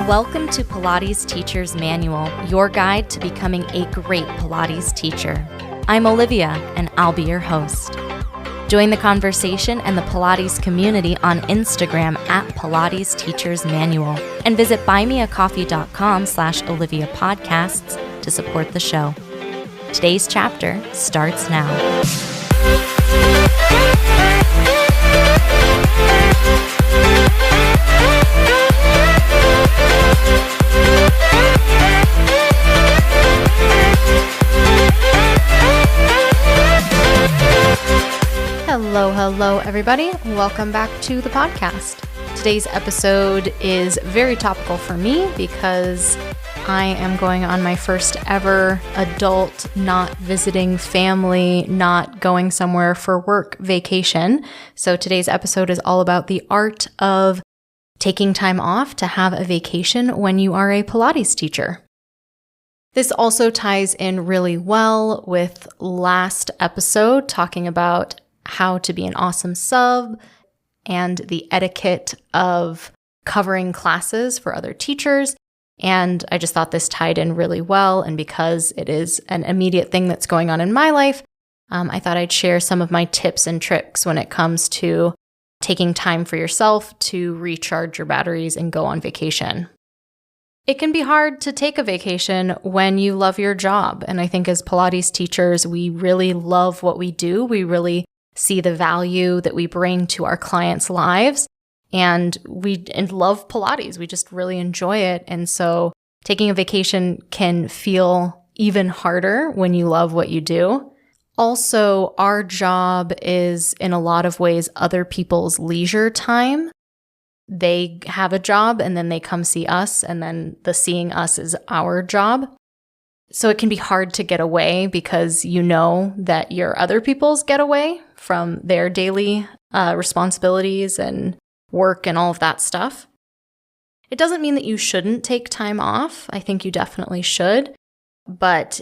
Welcome to Pilates Teacher's Manual, your guide to becoming a great Pilates teacher. I'm Olivia, and I'll be your host. Join the conversation and the Pilates community on Instagram at Pilates Teacher's Manual, and visit buymeacoffee.com/Olivia Podcasts to support the show. Today's chapter starts now. Hello, everybody. Welcome back to the podcast. Today's episode is very topical for me because I am going on my first ever adult, not visiting family, not going somewhere for work vacation. So today's episode is all about the art of taking time off to have a vacation when you are a Pilates teacher. This also ties in really well with last episode talking about how to be an awesome sub and the etiquette of covering classes for other teachers. And I just thought this tied in really well. And because it is an immediate thing that's going on in my life, I thought I'd share some of my tips and tricks when it comes to taking time for yourself to recharge your batteries and go on vacation. It can be hard to take a vacation when you love your job. And I think as Pilates teachers, we really love what we do. We really see the value that we bring to our clients' lives. And we love Pilates. We just really enjoy it. And so taking a vacation can feel even harder when you love what you do. Also, our job is in a lot of ways other people's leisure time. They have a job and then they come see us, and then the seeing us is our job. So it can be hard to get away because you know that your other people's getaway from their daily responsibilities and work and all of that stuff. It doesn't mean that you shouldn't take time off. I think you definitely should. But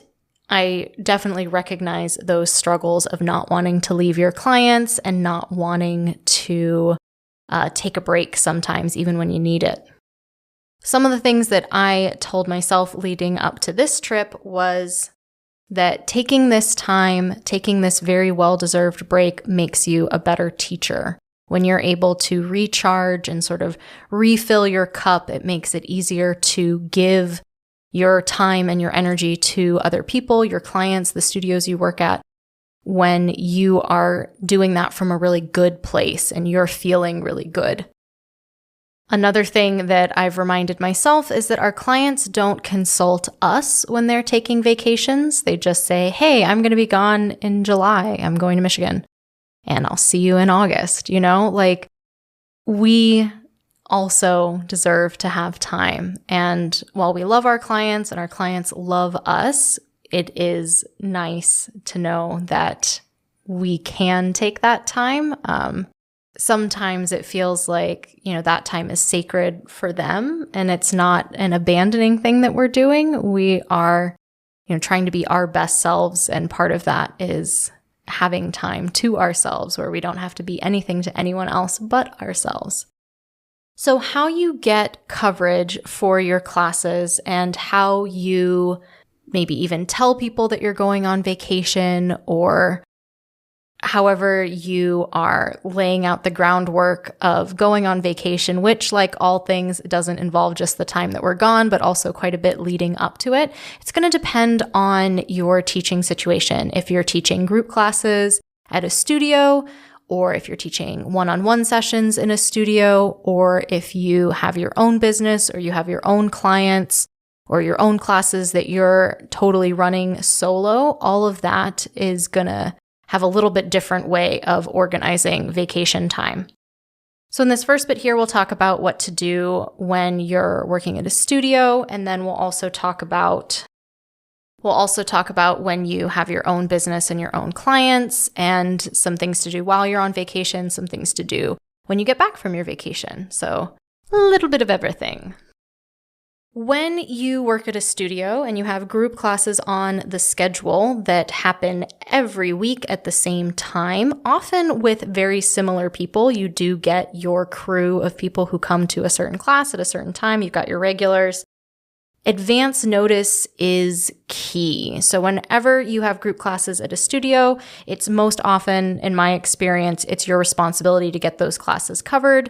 I definitely recognize those struggles of not wanting to leave your clients and not wanting to take a break sometimes, even when you need it. Some of the things that I told myself leading up to this trip was that taking this time, taking this very well-deserved break makes you a better teacher. When you're able to recharge and sort of refill your cup, it makes it easier to give your time and your energy to other people, your clients, the studios you work at, when you are doing that from a really good place and you're feeling really good. Another thing that I've reminded myself is that our clients don't consult us when they're taking vacations. They just say, hey, I'm going to be gone in July. I'm going to Michigan and I'll see you in August. Like we also deserve to have time. And while we love our clients and our clients love us, it is nice to know that we can take that time. Sometimes it feels like, that time is sacred for them and it's not an abandoning thing that we're doing. We are, trying to be our best selves. And part of that is having time to ourselves where we don't have to be anything to anyone else but ourselves. So how you get coverage for your classes and how you maybe even tell people that you're going on vacation, or however you are laying out the groundwork of going on vacation, which, like all things, doesn't involve just the time that we're gone, but also quite a bit leading up to it. It's going to depend on your teaching situation. If you're teaching group classes at a studio, or if you're teaching one-on-one sessions in a studio, or if you have your own business or you have your own clients or your own classes that you're totally running solo, all of that is going to have a little bit different way of organizing vacation time. So in this first bit here, we'll talk about what to do when you're working at a studio, and then we'll also talk about when you have your own business and your own clients, and some things to do while you're on vacation, some things to do when you get back from your vacation. So a little bit of everything. When you work at a studio and you have group classes on the schedule that happen every week at the same time, often with very similar people, you do get your crew of people who come to a certain class at a certain time. You've got your regulars. Advance notice is key. So whenever you have group classes at a studio, it's most often, in my experience, it's your responsibility to get those classes covered.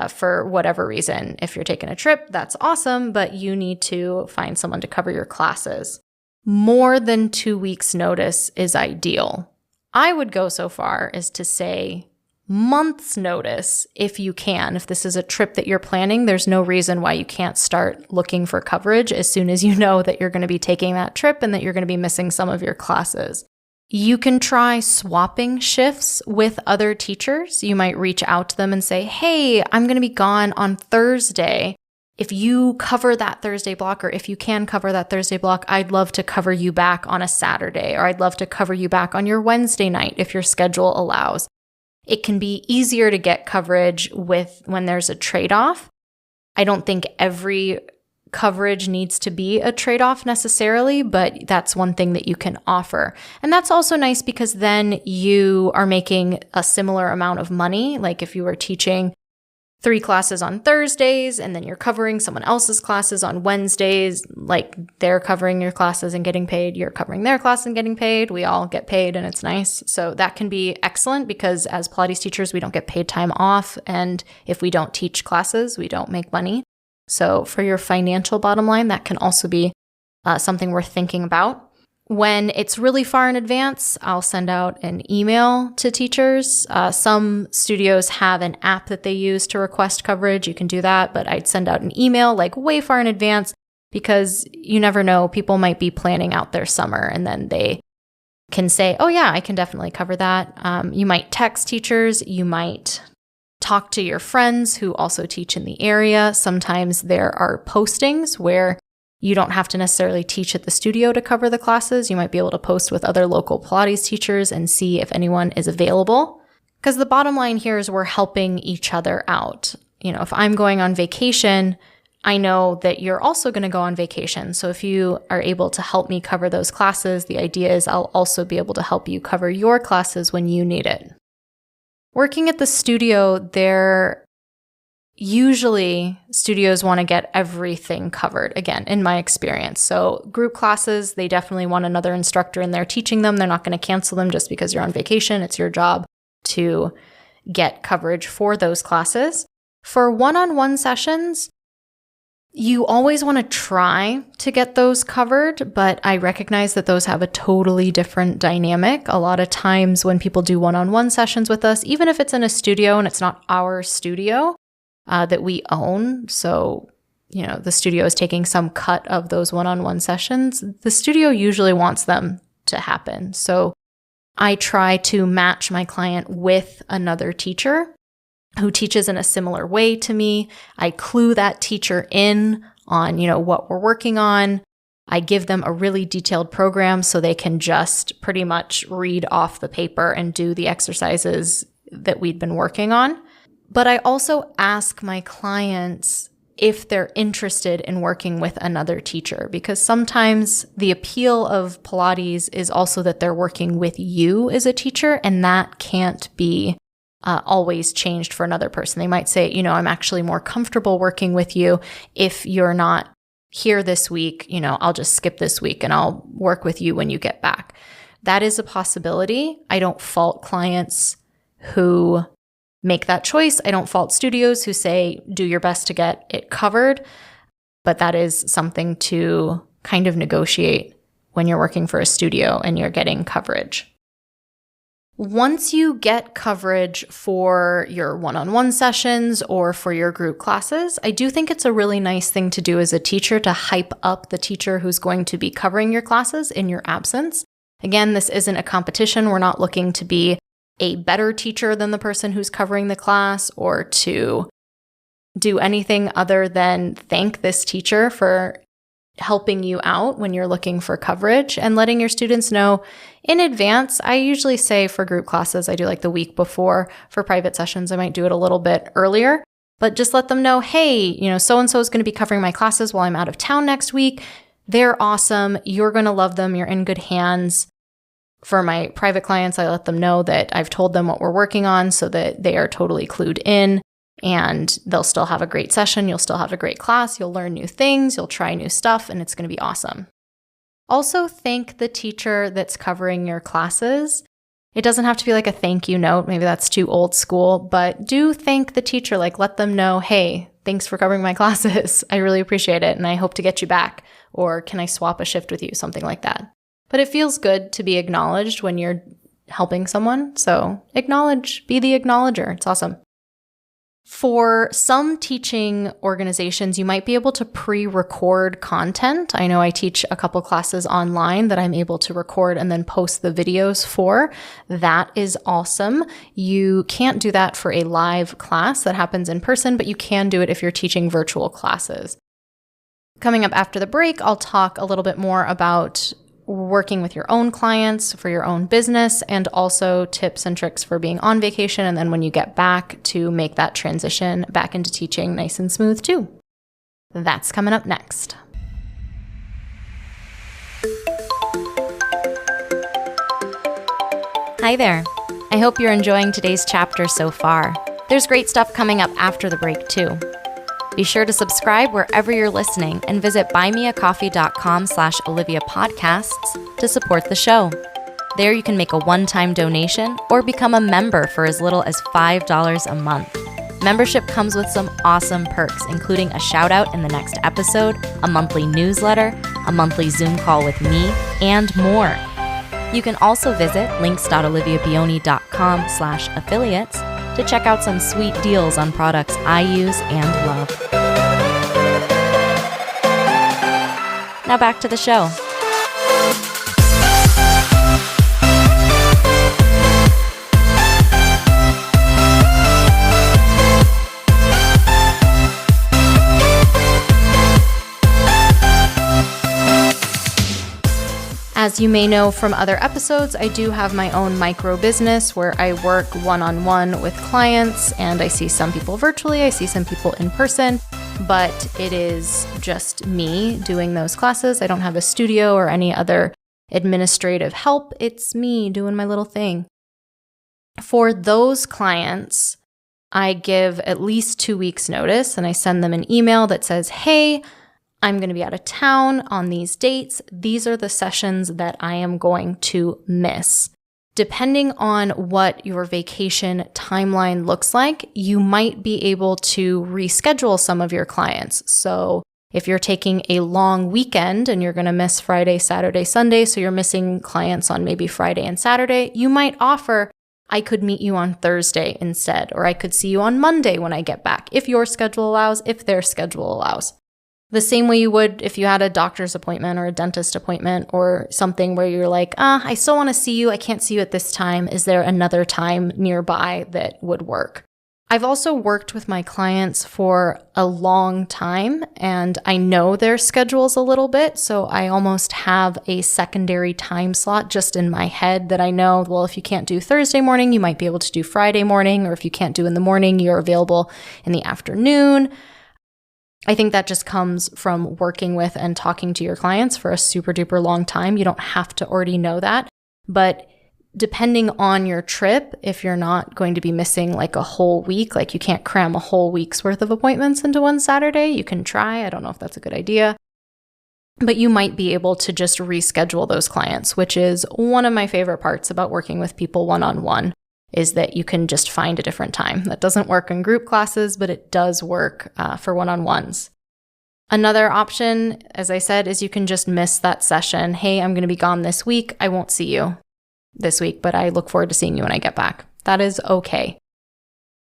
For whatever reason. If you're taking a trip, that's awesome, but you need to find someone to cover your classes. More than 2 weeks' notice is ideal. I would go so far as to say months' notice if you can. If this is a trip that you're planning, there's no reason why you can't start looking for coverage as soon as you know that you're going to be taking that trip and that you're going to be missing some of your classes. You can try swapping shifts with other teachers. You might reach out to them and say, hey, I'm going to be gone on Thursday. If you cover that Thursday block, or if you can cover that Thursday block, I'd love to cover you back on a Saturday, or I'd love to cover you back on your Wednesday night if your schedule allows. It can be easier to get coverage when there's a trade-off. I don't think every coverage needs to be a trade-off necessarily, but that's one thing that you can offer. And that's also nice because then you are making a similar amount of money. Like if you were teaching 3 classes on Thursdays and then you're covering someone else's classes on Wednesdays, like they're covering your classes and getting paid, you're covering their class and getting paid, we all get paid and it's nice. So that can be excellent because as Pilates teachers, we don't get paid time off. And if we don't teach classes, we don't make money. So for your financial bottom line, that can also be something worth thinking about. When it's really far in advance, I'll send out an email to teachers. Some studios have an app that they use to request coverage. You can do that, but I'd send out an email like way far in advance because you never know. People might be planning out their summer and then they can say, oh yeah, I can definitely cover that. You might text teachers. You might talk to your friends who also teach in the area. Sometimes there are postings where you don't have to necessarily teach at the studio to cover the classes. You might be able to post with other local Pilates teachers and see if anyone is available. Because the bottom line here is we're helping each other out. You know, if I'm going on vacation, I know that you're also going to go on vacation. So if you are able to help me cover those classes, the idea is I'll also be able to help you cover your classes when you need it. Working at the studio, usually studios want to get everything covered, again, in my experience. So group classes, they definitely want another instructor in there teaching them. They're not going to cancel them just because you're on vacation. It's your job to get coverage for those classes. For one-on-one sessions, you always want to try to get those covered, but I recognize that those have a totally different dynamic. A lot of times when people do one-on-one sessions with us, even if it's in a studio and it's not our studio that we own, so the studio is taking some cut of those one-on-one sessions, the studio usually wants them to happen. So I try to match my client with another teacher who teaches in a similar way to me. I clue that teacher in on, what we're working on. I give them a really detailed program so they can just pretty much read off the paper and do the exercises that we'd been working on. But I also ask my clients if they're interested in working with another teacher, because sometimes the appeal of Pilates is also that they're working with you as a teacher, and that can't be always changed for another person. They might say, I'm actually more comfortable working with you. If you're not here this week, I'll just skip this week and I'll work with you when you get back. That is a possibility. I don't fault clients who make that choice. I don't fault studios who say, do your best to get it covered. But that is something to kind of negotiate when you're working for a studio and you're getting coverage. Once you get coverage for your one-on-one sessions or for your group classes, I do think it's a really nice thing to do as a teacher to hype up the teacher who's going to be covering your classes in your absence. Again, this isn't a competition. We're not looking to be a better teacher than the person who's covering the class or to do anything other than thank this teacher for helping you out when you're looking for coverage and letting your students know in advance. I usually say for group classes, I do like the week before. For private sessions, I might do it a little bit earlier, but just let them know, hey, so-and-so is going to be covering my classes while I'm out of town next week. They're awesome. You're going to love them. You're in good hands. For my private clients, I let them know that I've told them what we're working on so that they are totally clued in, and they'll still have a great session. You'll still have a great class. You'll learn new things. You'll try new stuff, and it's going to be awesome. Also, thank the teacher that's covering your classes. It doesn't have to be like a thank you note. Maybe that's too old school, but do thank the teacher. Like, let them know, hey, thanks for covering my classes. I really appreciate it, and I hope to get you back. Or can I swap a shift with you? Something like that. But it feels good to be acknowledged when you're helping someone. So acknowledge, be the acknowledger. It's awesome. For some teaching organizations, you might be able to pre-record content. I know I teach a couple classes online that I'm able to record and then post the videos for. That is awesome. You can't do that for a live class that happens in person, but you can do it if you're teaching virtual classes. Coming up after the break, I'll talk a little bit more about working with your own clients for your own business, and also tips and tricks for being on vacation and then when you get back to make that transition back into teaching nice and smooth too. That's coming up next. Hi there. I hope you're enjoying today's chapter so far. There's great stuff coming up after the break too. Be sure to subscribe wherever you're listening and visit buymeacoffee.com/Olivia Podcasts to support the show. There you can make a one-time donation or become a member for as little as $5 a month. Membership comes with some awesome perks, including a shout out in the next episode, a monthly newsletter, a monthly Zoom call with me, and more. You can also visit links.oliviabioni.com/affiliates to check out some sweet deals on products I use and love. Now back to the show. As you may know from other episodes, I do have my own micro business where I work one-on-one with clients, and I see some people virtually, I see some people in person, but it is just me doing those classes. I don't have a studio or any other administrative help. It's me doing my little thing. For those clients, I give at least 2 weeks notice, and I send them an email that says, hey, I'm going to be out of town on these dates. These are the sessions that I am going to miss. Depending on what your vacation timeline looks like, you might be able to reschedule some of your clients. So if you're taking a long weekend and you're going to miss Friday, Saturday, Sunday, so you're missing clients on maybe Friday and Saturday, you might offer, I could meet you on Thursday instead, or I could see you on Monday when I get back, if your schedule allows, if their schedule allows. The same way you would if you had a doctor's appointment or a dentist appointment or something where you're like, I still want to see you. I can't see you at this time. Is there another time nearby that would work? I've also worked with my clients for a long time, and I know their schedules a little bit. So I almost have a secondary time slot just in my head that I know, well, if you can't do Thursday morning, you might be able to do Friday morning. Or if you can't do in the morning, you're available in the afternoon. I think that just comes from working with and talking to your clients for a super duper long time. You don't have to already know that, but depending on your trip, if you're not going to be missing like a whole week, like you can't cram a whole week's worth of appointments into one Saturday, you can try. I don't know if that's a good idea, but you might be able to just reschedule those clients, which is one of my favorite parts about working with people one-on-one. Is that you can just find a different time. That doesn't work in group classes, but it does work for one-on-ones. Another option, as I said, is you can just miss that session. Hey, I'm going to be gone this week. I won't see you this week, but I look forward to seeing you when I get back. That is okay.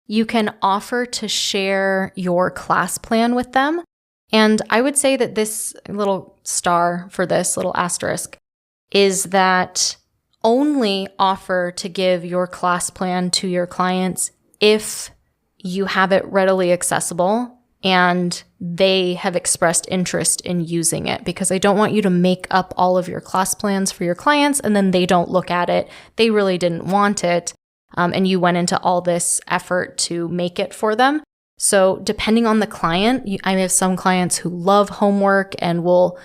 You can offer to share your class plan with them. And I would say that this little star for this little asterisk is that only offer to give your class plan to your clients if you have it readily accessible and they have expressed interest in using it, because I don't want you to make up all of your class plans for your clients and then they don't look at it. They really didn't want it. And you went into all this effort to make it for them. So depending on the client, I have some clients who love homework and will,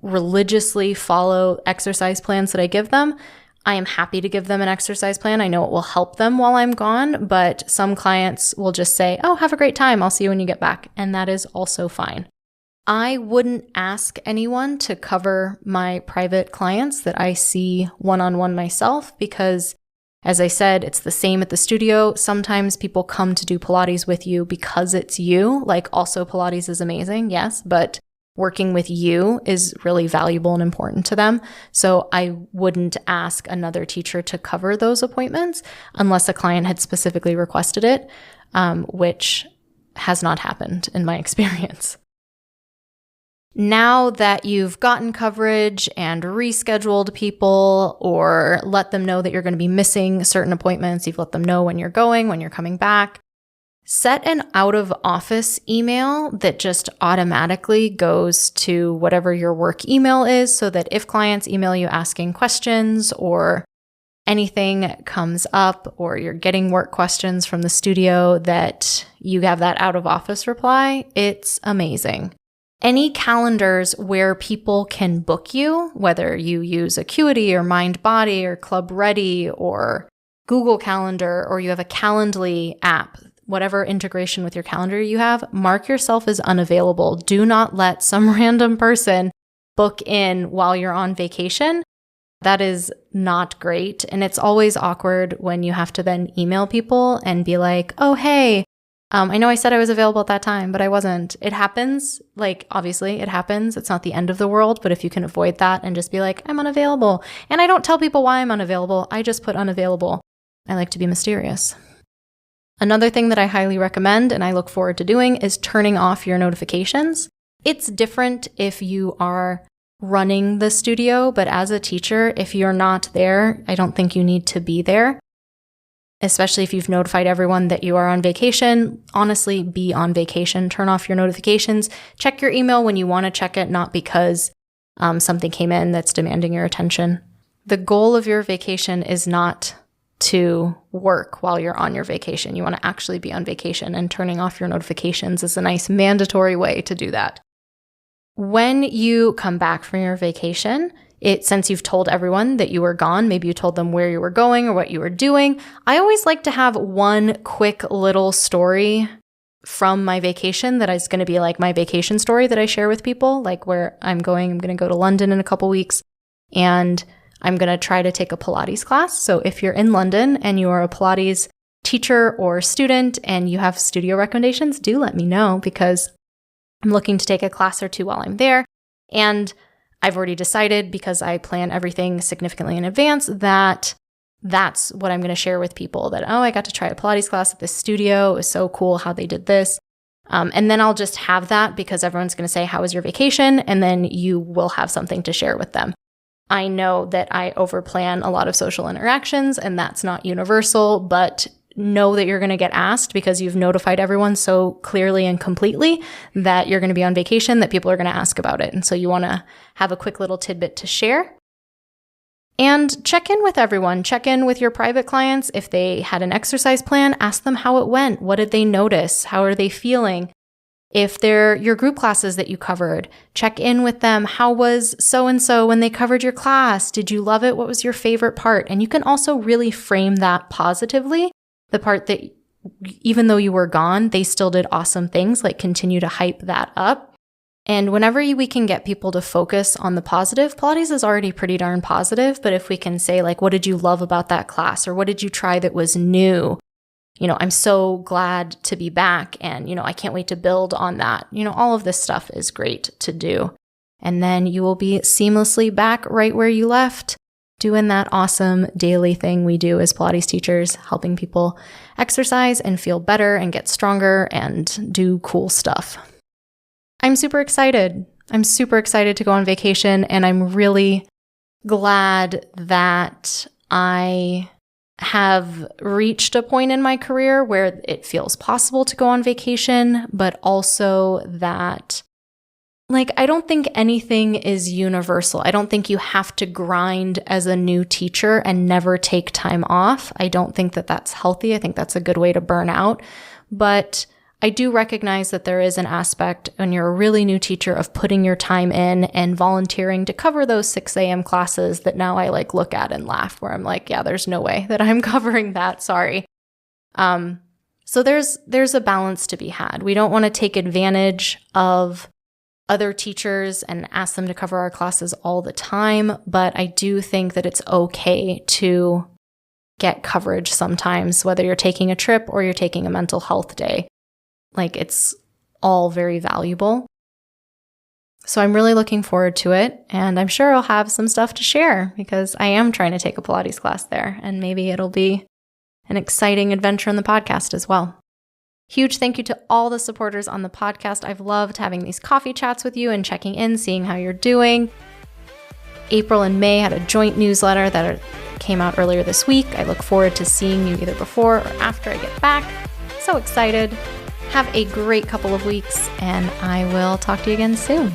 religiously follow exercise plans that I give them. I am happy to give them an exercise plan. I know it will help them while I'm gone, but some clients will just say, oh, have a great time. I'll see you when you get back. And that is also fine. I wouldn't ask anyone to cover my private clients that I see one-on-one myself because, as I said, it's the same at the studio. Sometimes people come to do Pilates with you because it's you. Like, also Pilates is amazing, yes, but working with you is really valuable and important to them. So I wouldn't ask another teacher to cover those appointments unless a client had specifically requested it, which has not happened in my experience. Now that you've gotten coverage and rescheduled people or let them know that you're going to be missing certain appointments, you've let them know when you're going, when you're coming back, set an out-of-office email that just automatically goes to whatever your work email is so that if clients email you asking questions or anything comes up or you're getting work questions from the studio, that you have that out-of-office reply. It's amazing. Any calendars where people can book you, whether you use Acuity or MindBody or Club Ready or Google Calendar, or you have a Calendly app, whatever integration with your calendar you have, mark yourself as unavailable. Do not let some random person book in while you're on vacation. That is not great. And it's always awkward when you have to then email people and be like, oh, hey, I know I said I was available at that time, but I wasn't. It happens. Like, obviously it happens. It's not the end of the world, but if you can avoid that and just be like, I'm unavailable. And I don't tell people why I'm unavailable. I just put unavailable. I like to be mysterious. Another thing that I highly recommend and I look forward to doing is turning off your notifications. It's different if you are running the studio, but as a teacher, if you're not there, I don't think you need to be there. Especially if you've notified everyone that you are on vacation. Honestly, be on vacation. Turn off your notifications. Check your email when you want to check it, not because something came in that's demanding your attention. The goal of your vacation is not to work while you're on your vacation. You want to actually be on vacation, and turning off your notifications is a nice mandatory way to do that. When you come back from your vacation, since you've told everyone that you were gone, maybe you told them where you were going or what you were doing, I always like to have one quick little story from my vacation that is going to be like my vacation story that I share with people, like where I'm going to go to London in a couple weeks, and I'm going to try to take a Pilates class. So if you're in London and you are a Pilates teacher or student and you have studio recommendations, do let me know, because I'm looking to take a class or two while I'm there. And I've already decided, because I plan everything significantly in advance, that that's what I'm going to share with people, that, oh, I got to try a Pilates class at this studio. It was so cool how they did this. And then I'll just have that, because everyone's going to say, how was your vacation? And then you will have something to share with them. I know that I overplan a lot of social interactions, and that's not universal, but know that you're going to get asked, because you've notified everyone so clearly and completely that you're going to be on vacation, that people are going to ask about it. And so you want to have a quick little tidbit to share. And check in with everyone. Check in with your private clients. If they had an exercise plan, ask them how it went. What did they notice? How are they feeling? If they're your group classes that you covered, check in with them. How was so-and-so when they covered your class? Did you love it? What was your favorite part? And you can also really frame that positively. The part that even though you were gone, they still did awesome things, like continue to hype that up. And whenever we can get people to focus on the positive, Pilates is already pretty darn positive, but if we can say, like, what did you love about that class? Or what did you try that was new? I'm so glad to be back, and, I can't wait to build on that. All of this stuff is great to do. And then you will be seamlessly back right where you left, doing that awesome daily thing we do as Pilates teachers, helping people exercise and feel better and get stronger and do cool stuff. I'm super excited. I'm super excited to go on vacation, and I'm really glad that I have reached a point in my career where it feels possible to go on vacation, but also that, I don't think anything is universal. I don't think you have to grind as a new teacher and never take time off. I don't think that that's healthy. I think that's a good way to burn out. But I do recognize that there is an aspect when you're a really new teacher of putting your time in and volunteering to cover those 6 a.m. classes that now I like look at and laugh, where I'm like, yeah, there's no way that I'm covering that. Sorry. So there's a balance to be had. We don't want to take advantage of other teachers and ask them to cover our classes all the time, but I do think that it's okay to get coverage sometimes, whether you're taking a trip or you're taking a mental health day. Like, it's all very valuable. So I'm really looking forward to it, and I'm sure I'll have some stuff to share because I am trying to take a Pilates class there, and maybe it'll be an exciting adventure in the podcast as well. Huge thank you to all the supporters on the podcast. I've loved having these coffee chats with you and checking in, seeing how you're doing. April and May had a joint newsletter that came out earlier this week. I look forward to seeing you either before or after I get back. So excited. Have a great couple of weeks, and I will talk to you again soon.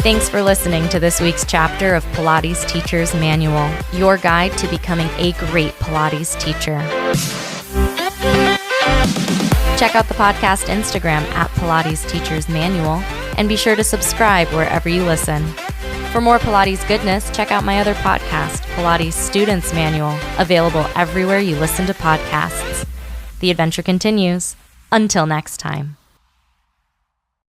Thanks for listening to this week's chapter of Pilates Teacher's Manual, your guide to becoming a great Pilates teacher. Check out the podcast Instagram at Pilates Teacher's Manual, and be sure to subscribe wherever you listen. For more Pilates goodness, check out my other podcast, Pilates Student's Manual, available everywhere you listen to podcasts. The adventure continues. Until next time.